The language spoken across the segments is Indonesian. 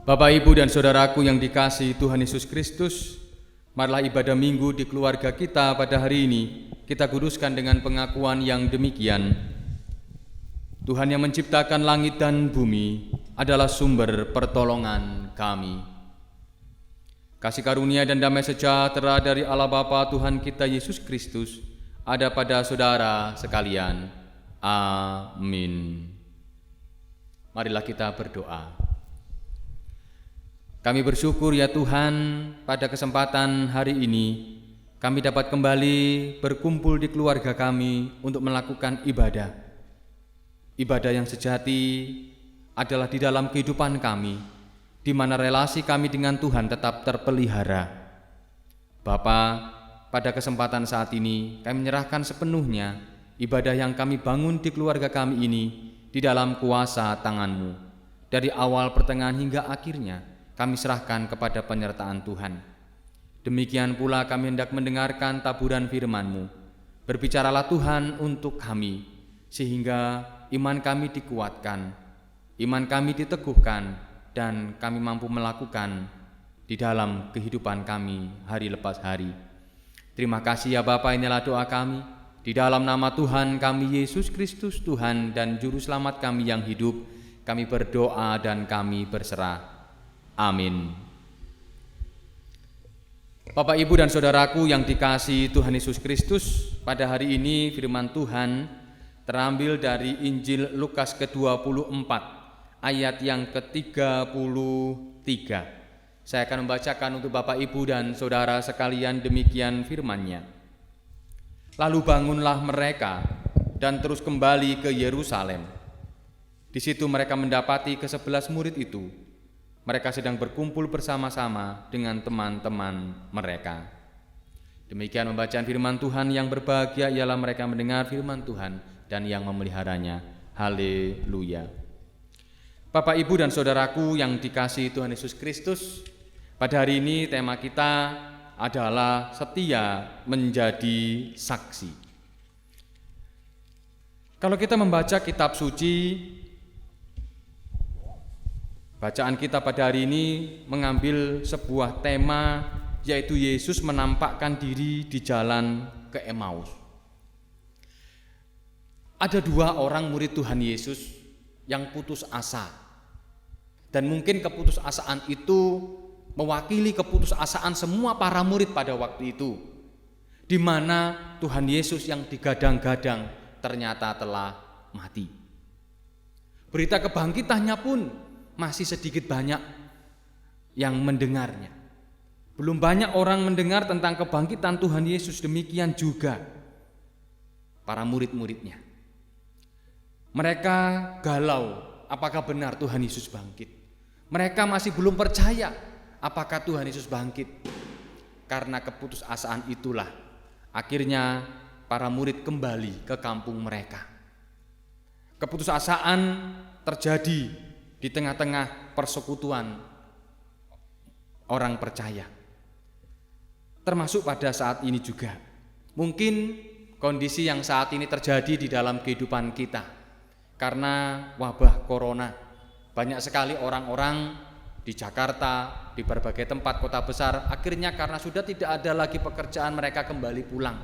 Bapak, Ibu, dan saudaraku yang dikasihi Tuhan Yesus Kristus, marilah ibadah minggu di keluarga kita pada hari ini kita kuduskan dengan pengakuan yang demikian. Tuhan yang menciptakan langit dan bumi adalah sumber pertolongan kami. Kasih karunia dan damai sejahtera dari Allah Bapa Tuhan kita Yesus Kristus ada pada saudara sekalian. Amin. Marilah kita berdoa. Kami bersyukur ya Tuhan, pada kesempatan hari ini kami dapat kembali berkumpul di keluarga kami untuk melakukan ibadah. Ibadah yang sejati adalah di dalam kehidupan kami, di mana relasi kami dengan Tuhan tetap terpelihara. Bapa, pada kesempatan saat ini kami menyerahkan sepenuhnya ibadah yang kami bangun di keluarga kami ini di dalam kuasa tangan-Mu. Dari awal, pertengahan hingga akhirnya kami serahkan kepada penyertaan Tuhan. Demikian pula kami hendak mendengarkan taburan firman-Mu. Berbicaralah Tuhan untuk kami, sehingga iman kami dikuatkan, iman kami diteguhkan, dan kami mampu melakukan di dalam kehidupan kami hari lepas hari. Terima kasih ya Bapa, inilah doa kami. Di dalam nama Tuhan kami Yesus Kristus, Tuhan dan Juru Selamat kami yang hidup, kami berdoa dan kami berserah. Amin. Bapak, Ibu, dan saudaraku yang dikasihi Tuhan Yesus Kristus, pada hari ini firman Tuhan terambil dari Injil Lukas ke-24 ayat yang ke-33. Saya akan membacakan untuk Bapak, Ibu, dan saudara sekalian demikian firman-Nya. Lalu bangunlah mereka dan terus kembali ke Yerusalem. Di situ mereka mendapati ke-11 murid itu. Mereka sedang berkumpul bersama-sama dengan teman-teman mereka. Demikian pembacaan firman Tuhan. Yang berbahagia ialah mereka mendengar firman Tuhan dan yang memeliharanya. Haleluya. Bapak, Ibu, dan saudaraku yang dikasihi Tuhan Yesus Kristus, pada hari ini tema kita adalah setia menjadi saksi. Kalau kita membaca kitab suci, bacaan kita pada hari ini mengambil sebuah tema, yaitu Yesus menampakkan diri di jalan ke Emmaus. Ada dua orang murid Tuhan Yesus yang putus asa. Dan mungkin keputusasaan itu mewakili keputusasaan semua para murid pada waktu itu, di mana Tuhan Yesus yang digadang-gadang ternyata telah mati. Berita kebangkitannya pun masih sedikit banyak yang mendengarnya. Belum banyak orang mendengar tentang kebangkitan Tuhan Yesus, demikian juga para murid-muridnya. Mereka galau, apakah benar Tuhan Yesus bangkit? Mereka masih belum percaya apakah Tuhan Yesus bangkit. Karena keputusasaan itulah akhirnya para murid kembali ke kampung mereka. Keputusasaan terjadi di tengah-tengah persekutuan orang percaya. Termasuk pada saat ini juga. Mungkin kondisi yang saat ini terjadi di dalam kehidupan kita. Karena wabah corona, banyak sekali orang-orang di Jakarta, di berbagai tempat kota besar, akhirnya karena sudah tidak ada lagi pekerjaan, mereka kembali pulang.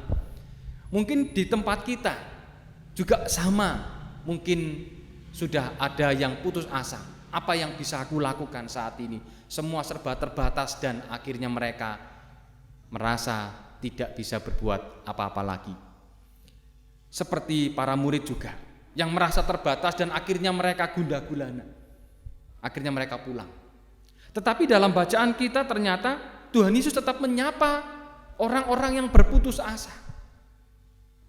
Mungkin di tempat kita juga sama, mungkin sudah ada yang putus asa. Apa yang bisa aku lakukan saat ini? Semua serba terbatas dan akhirnya mereka merasa tidak bisa berbuat apa-apa lagi. Seperti para murid juga yang merasa terbatas dan akhirnya mereka gundah gulana. Akhirnya mereka pulang. Tetapi dalam bacaan kita ternyata Tuhan Yesus tetap menyapa orang-orang yang berputus asa.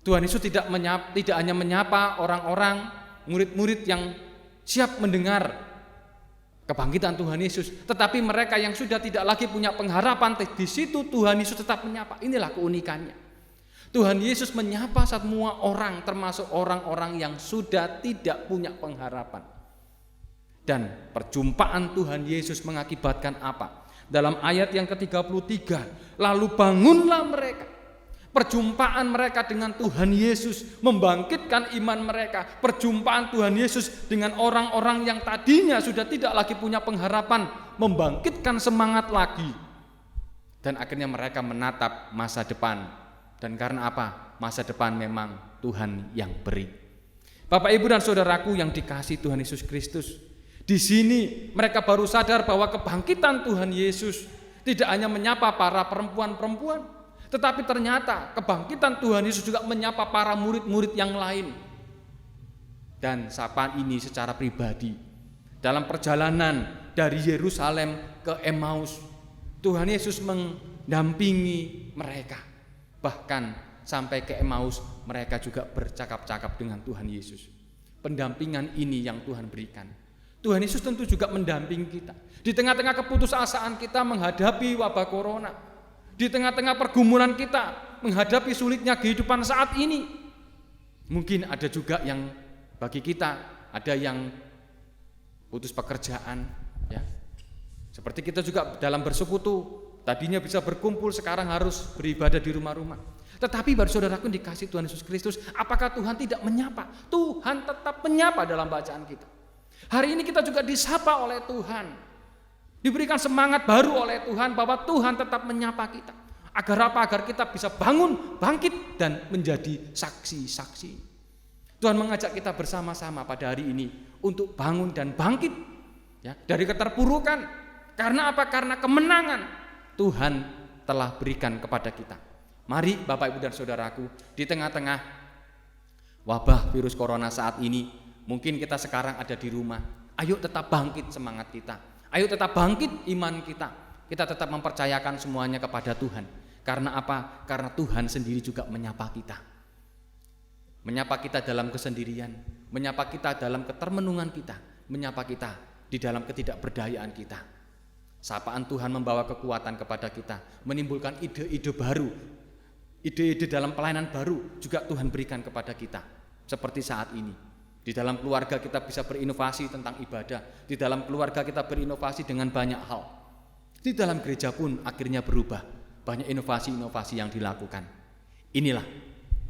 Tuhan Yesus tidak hanya menyapa orang-orang murid-murid yang siap mendengar kebangkitan Tuhan Yesus, tetapi mereka yang sudah tidak lagi punya pengharapan, di situ Tuhan Yesus tetap menyapa. Inilah keunikannya. Tuhan Yesus menyapa semua orang, termasuk orang-orang yang sudah tidak punya pengharapan. Dan perjumpaan Tuhan Yesus mengakibatkan apa? Dalam ayat yang ke-33, lalu bangunlah mereka. Perjumpaan mereka dengan Tuhan Yesus membangkitkan iman mereka. Perjumpaan Tuhan Yesus dengan orang-orang yang tadinya sudah tidak lagi punya pengharapan, membangkitkan semangat lagi. Dan akhirnya mereka menatap masa depan. Dan karena apa? Masa depan memang Tuhan yang beri. Bapak, Ibu, dan saudaraku yang dikasihi Tuhan Yesus Kristus, di sini mereka baru sadar bahwa kebangkitan Tuhan Yesus tidak hanya menyapa para perempuan-perempuan, tetapi ternyata kebangkitan Tuhan Yesus juga menyapa para murid-murid yang lain. Dan sapaan ini secara pribadi, dalam perjalanan dari Yerusalem ke Emmaus, Tuhan Yesus mendampingi mereka. Bahkan sampai ke Emmaus mereka juga bercakap-cakap dengan Tuhan Yesus. Pendampingan ini yang Tuhan berikan. Tuhan Yesus tentu juga mendampingi kita di tengah-tengah keputusasaan kita menghadapi wabah corona, di tengah-tengah pergumulan kita menghadapi sulitnya kehidupan saat ini. Mungkin ada juga yang bagi kita ada yang putus pekerjaan, ya. Seperti kita juga dalam bersekutu, tadinya bisa berkumpul, sekarang harus beribadah di rumah-rumah. Tetapi baru saudaraku dikasih Tuhan Yesus Kristus, apakah Tuhan tidak menyapa? Tuhan tetap menyapa dalam bacaan kita. Hari ini kita juga disapa oleh Tuhan, diberikan semangat baru oleh Tuhan bahwa Tuhan tetap menyapa kita. Agar apa? Agar kita bisa bangun, bangkit, dan menjadi saksi-saksi. Tuhan mengajak kita bersama-sama pada hari ini untuk bangun dan bangkit, ya, dari keterpurukan. Karena apa? Karena kemenangan Tuhan telah berikan kepada kita. Mari Bapak, Ibu, dan saudaraku, di tengah-tengah wabah virus corona saat ini, mungkin kita sekarang ada di rumah. Ayo tetap bangkit semangat kita. Ayo tetap bangkit iman kita. Kita tetap mempercayakan semuanya kepada Tuhan. Karena apa? Karena Tuhan sendiri juga menyapa kita. Menyapa kita dalam kesendirian, menyapa kita dalam ketermenungan kita, menyapa kita di dalam ketidakberdayaan kita. Sapaan Tuhan membawa kekuatan kepada kita, menimbulkan ide-ide baru, ide-ide dalam pelayanan baru juga Tuhan berikan kepada kita. Seperti saat ini, di dalam keluarga kita bisa berinovasi tentang ibadah, di dalam keluarga kita berinovasi dengan banyak hal. Di dalam gereja pun akhirnya berubah, banyak inovasi-inovasi yang dilakukan. Inilah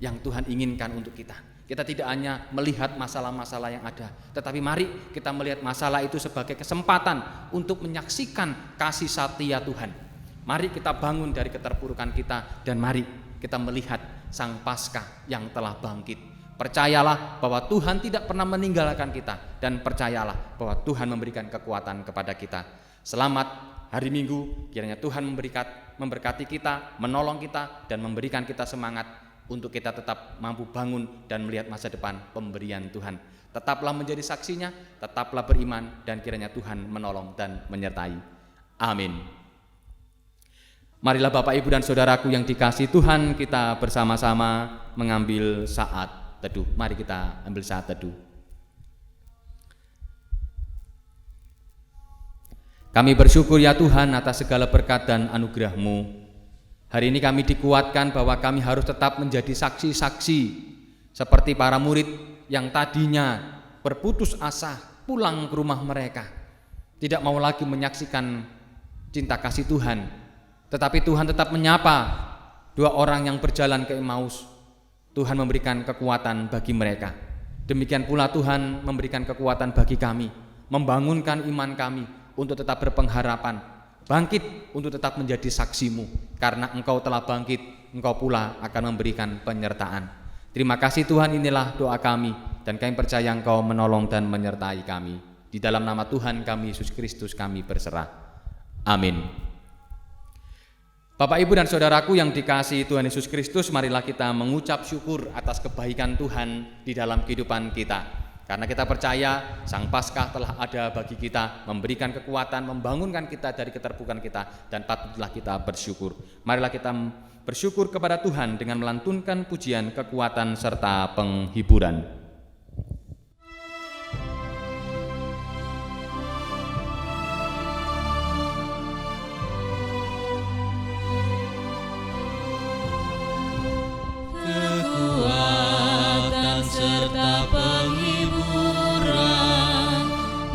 yang Tuhan inginkan untuk kita. Kita tidak hanya melihat masalah-masalah yang ada, tetapi mari kita melihat masalah itu sebagai kesempatan untuk menyaksikan kasih setia Tuhan. Mari kita bangun dari keterpurukan kita, dan mari kita melihat Sang Paskah yang telah bangkit. Percayalah bahwa Tuhan tidak pernah meninggalkan kita, dan percayalah bahwa Tuhan memberikan kekuatan kepada kita. Selamat hari Minggu, kiranya Tuhan memberkati kita, menolong kita, dan memberikan kita semangat untuk kita tetap mampu bangun dan melihat masa depan pemberian Tuhan. Tetaplah menjadi saksinya, tetaplah beriman, dan kiranya Tuhan menolong dan menyertai. Amin. Marilah Bapak, Ibu, dan saudaraku yang dikasihi Tuhan, kita bersama-sama mengambil saat teduh. Mari kita ambil saat teduh. Kami bersyukur ya Tuhan atas segala berkat dan anugerah-Mu. Hari ini kami dikuatkan bahwa kami harus tetap menjadi saksi-saksi seperti para murid yang tadinya berputus asa pulang ke rumah mereka. Tidak mau lagi menyaksikan cinta kasih Tuhan, tetapi Tuhan tetap menyapa dua orang yang berjalan ke Emmaus. Tuhan memberikan kekuatan bagi mereka. Demikian pula Tuhan memberikan kekuatan bagi kami, membangunkan iman kami untuk tetap berpengharapan, bangkit untuk tetap menjadi saksi-Mu. Karena Engkau telah bangkit, Engkau pula akan memberikan penyertaan. Terima kasih Tuhan, inilah doa kami, dan kami percaya Engkau menolong dan menyertai kami. Di dalam nama Tuhan kami Yesus Kristus kami berserah. Amin. Bapak, Ibu, dan saudaraku yang dikasihi Tuhan Yesus Kristus, marilah kita mengucap syukur atas kebaikan Tuhan di dalam kehidupan kita. Karena kita percaya Sang Paskah telah ada bagi kita, memberikan kekuatan, membangunkan kita dari keterpurukan kita, dan patutlah kita bersyukur. Marilah kita bersyukur kepada Tuhan dengan melantunkan pujian, kekuatan, serta penghiburan. Kekuatan serta penghiburan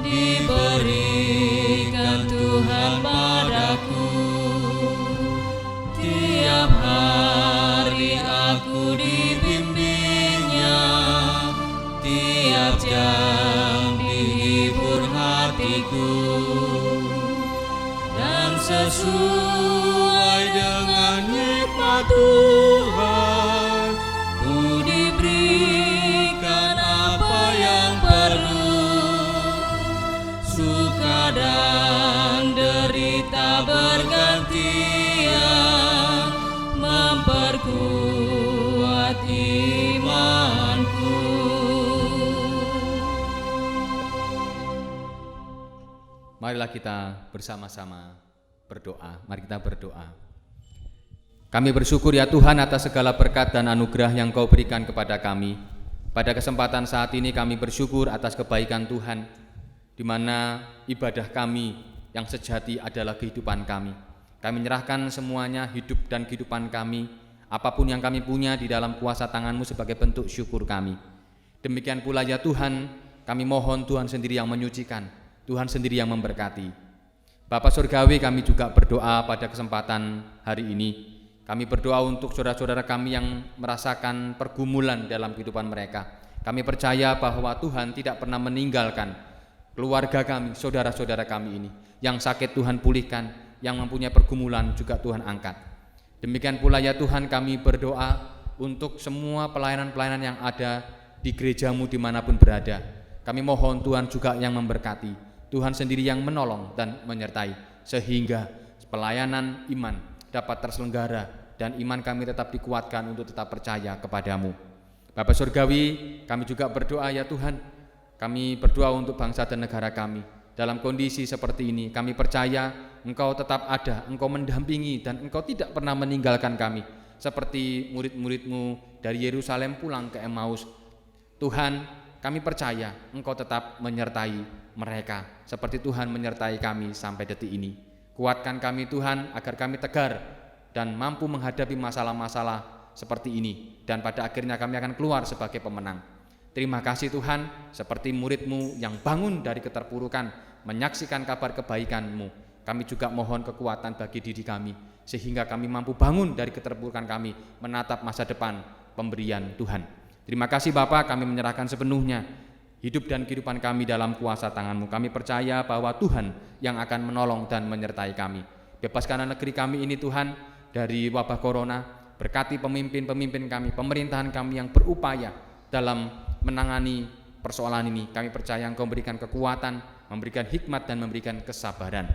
diberikan Tuhan padaku. Tiap hari aku dibimbingnya sesuai dengan hikmat Tuhan, ku diberikan apa yang perlu, suka dan derita bergantian, memperkuat imanku. Marilah kita bersama-sama berdoa. Mari kita berdoa. Kami bersyukur ya Tuhan atas segala berkat dan anugerah yang Kau berikan kepada kami. Pada kesempatan saat ini kami bersyukur atas kebaikan Tuhan, di mana ibadah kami yang sejati adalah kehidupan kami. Kami menyerahkan semuanya, hidup dan kehidupan kami, apapun yang kami punya di dalam kuasa tangan-Mu sebagai bentuk syukur kami. Demikian pula ya Tuhan, kami mohon Tuhan sendiri yang menyucikan, Tuhan sendiri yang memberkati. Bapa Surgawi, kami juga berdoa pada kesempatan hari ini. Kami berdoa untuk saudara-saudara kami yang merasakan pergumulan dalam kehidupan mereka. Kami percaya bahwa Tuhan tidak pernah meninggalkan keluarga kami, saudara-saudara kami ini. Yang sakit Tuhan pulihkan, yang mempunyai pergumulan juga Tuhan angkat. Demikian pula ya Tuhan, kami berdoa untuk semua pelayanan-pelayanan yang ada di gereja-Mu dimanapun berada. Kami mohon Tuhan juga yang memberkati, Tuhan sendiri yang menolong dan menyertai, sehingga pelayanan iman dapat terselenggara dan iman kami tetap dikuatkan untuk tetap percaya kepadamu. Bapa Surgawi, kami juga berdoa ya Tuhan, kami berdoa untuk bangsa dan negara kami. Dalam kondisi seperti ini, kami percaya Engkau tetap ada, Engkau mendampingi, dan Engkau tidak pernah meninggalkan kami. Seperti murid-murid-Mu dari Yerusalem pulang ke Emmaus, Tuhan, kami percaya Engkau tetap menyertai mereka, seperti Tuhan menyertai kami sampai detik ini. Kuatkan kami Tuhan, agar kami tegar dan mampu menghadapi masalah-masalah seperti ini, dan pada akhirnya kami akan keluar sebagai pemenang. Terima kasih Tuhan, seperti murid-Mu yang bangun dari keterpurukan, menyaksikan kabar kebaikan-Mu. Kami juga mohon kekuatan bagi diri kami, sehingga kami mampu bangun dari keterpurukan kami, menatap masa depan pemberian Tuhan. Terima kasih Bapa, kami menyerahkan sepenuhnya hidup dan kehidupan kami dalam kuasa tangan-Mu. Kami percaya bahwa Tuhan yang akan menolong dan menyertai kami. Bebaskanlah negeri kami ini Tuhan dari wabah corona. Berkati pemimpin-pemimpin kami, pemerintahan kami yang berupaya dalam menangani persoalan ini. Kami percaya Engkau memberikan kekuatan, memberikan hikmat dan memberikan kesabaran.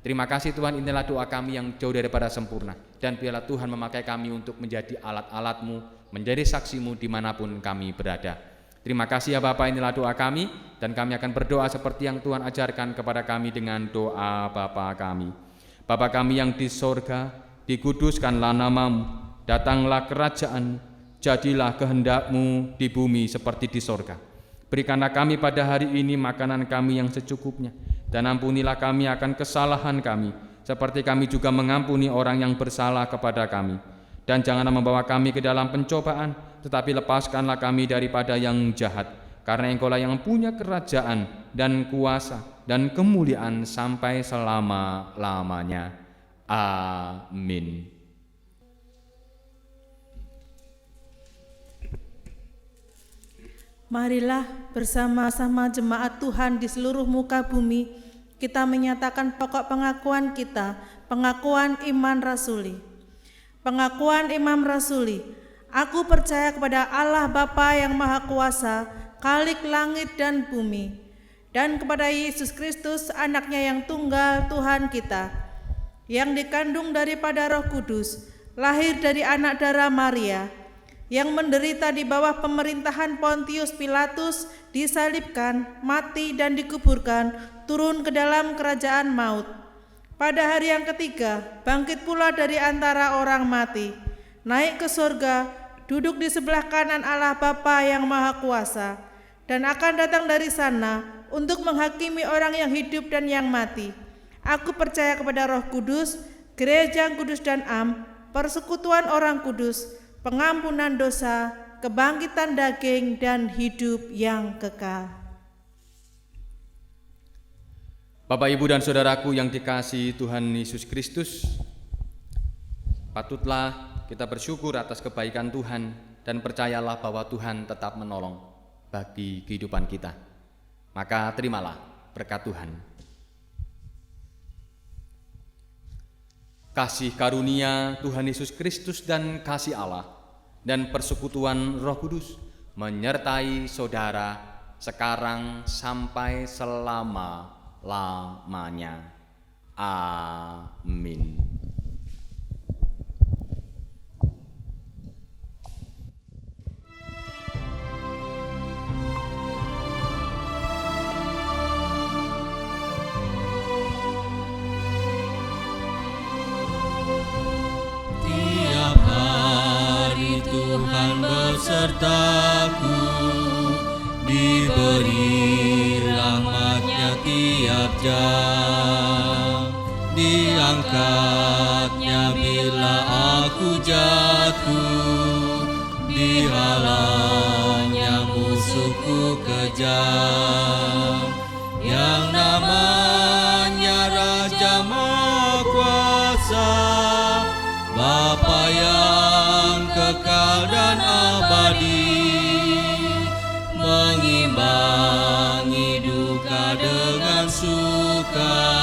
Terima kasih Tuhan, inilah doa kami yang jauh daripada sempurna. Dan biarlah Tuhan memakai kami untuk menjadi alat-alat-Mu, menjadi saksi-Mu dimanapun kami berada. Terima kasih ya Bapa, inilah doa kami, dan kami akan berdoa seperti yang Tuhan ajarkan kepada kami dengan doa Bapa kami. Bapa kami yang di sorga, dikuduskanlah nama-Mu, datanglah kerajaan, jadilah kehendak-Mu di bumi seperti di sorga. Berikanlah kami pada hari ini makanan kami yang secukupnya, dan ampunilah kami akan kesalahan kami, seperti kami juga mengampuni orang yang bersalah kepada kami. Dan janganlah membawa kami ke dalam pencobaan, tetapi lepaskanlah kami daripada yang jahat. Karena Engkau-lah yang punya kerajaan dan kuasa dan kemuliaan sampai selama-lamanya. Amin. Marilah bersama-sama jemaat Tuhan di seluruh muka bumi, kita menyatakan pokok pengakuan kita, pengakuan iman rasuli. Pengakuan Imam Rasuli, aku percaya kepada Allah Bapa yang Maha Kuasa, Khalik langit dan bumi, dan kepada Yesus Kristus, anaknya yang tunggal Tuhan kita, yang dikandung daripada Roh Kudus, lahir dari anak darah Maria, yang menderita di bawah pemerintahan Pontius Pilatus, disalibkan, mati dan dikuburkan, turun ke dalam kerajaan maut. Pada hari yang ketiga, bangkit pula dari antara orang mati, naik ke surga, duduk di sebelah kanan Allah Bapa yang Maha Kuasa, dan akan datang dari sana untuk menghakimi orang yang hidup dan yang mati. Aku percaya kepada Roh Kudus, gereja yang kudus dan am, persekutuan orang kudus, pengampunan dosa, kebangkitan daging, dan hidup yang kekal. Bapak, Ibu, dan saudaraku yang dikasihi Tuhan Yesus Kristus, patutlah kita bersyukur atas kebaikan Tuhan dan percayalah bahwa Tuhan tetap menolong bagi kehidupan kita. Maka terimalah berkat Tuhan. kasih karunia Tuhan Yesus Kristus dan kasih Allah dan persekutuan Roh Kudus menyertai saudara sekarang sampai selama-lamanya. Amin. Tiap hari Tuhan besertaku, diberi rahmat-Nya tiap jam, diangkat-Nya bila aku jatuh, dihalang-Nya musuhku kejam, yang namanya Raja Maha Kuasa, Bapa yang kekal dan abadi, mengimbangi duka dengan suka,